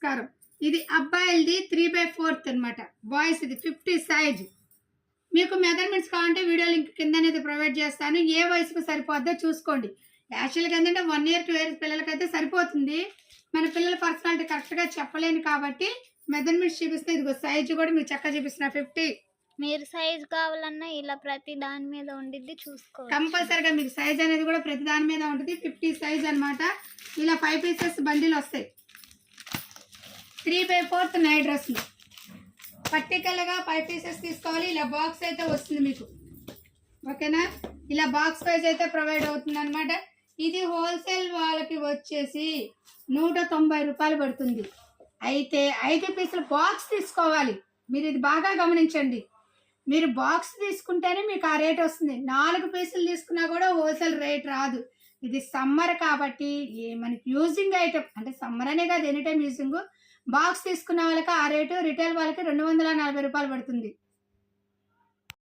నమస్కారం. ఇది అబ్బాయిలది 3/4 అనమాట. బాయ్స్ ఇది 50 సైజ్. మీకు మెజర్మెంట్స్ కావాలంటే వీడియో లింక్ కింద అనేది ప్రొవైడ్ చేస్తాను. ఏ వయసుకు సరిపోద్దో చూసుకోండి. యాక్చువల్గా ఏంటంటే 1 ఇయర్ 2 ఇయర్స్ పిల్లలకైతే సరిపోతుంది. మన పిల్లల పర్సనాలిటీ కరెక్ట్గా చెప్పలేను కాబట్టి మెజర్మెంట్స్ చూపిస్తే ఇదిగో సైజు కూడా మీకు చక్కగా చూపిస్తున్నా 50. మీరు సైజ్ కావాలన్నా ఇలా ప్రతి దాని మీద ఉండిద్ది చూసుకోవాలి. కంపల్సరిగా మీకు సైజ్ అనేది కూడా ప్రతి దాని మీద ఉంటుంది. 50 సైజ్ అనమాట. ఇలా 5 పీసెస్ బండిలు వస్తాయి. 3/4 నైట్ డ్రెస్లు పర్టికల్గా 5 పీసెస్ తీసుకోవాలి. ఇలా బాక్స్ అయితే వస్తుంది మీకు, ఓకేనా? ఇలా బాక్స్ వైజ్ అయితే ప్రొవైడ్ అవుతుంది అనమాట. ఇది హోల్సేల్ వాళ్ళకి వచ్చేసి 190 రూపాయలు పడుతుంది. అయితే 5 పీసులు బాక్స్ తీసుకోవాలి. మీరు ఇది బాగా గమనించండి. మీరు బాక్స్ తీసుకుంటేనే మీకు ఆ రేట్ వస్తుంది. 4 పీసులు తీసుకున్నా కూడా హోల్సేల్ రేట్ రాదు. ఇది సమ్మర్ కాబట్టి మనకి యూజింగ్ ఐటమ్, అంటే సమ్మర్ అనే కాదు, ఎనీ టైం యూజింగ్. బాక్స్ తీసుకున్న వాళ్ళకి ఆ రేటు, రిటైల్ వాళ్ళకి 240 రూపాయలు పడుతుంది.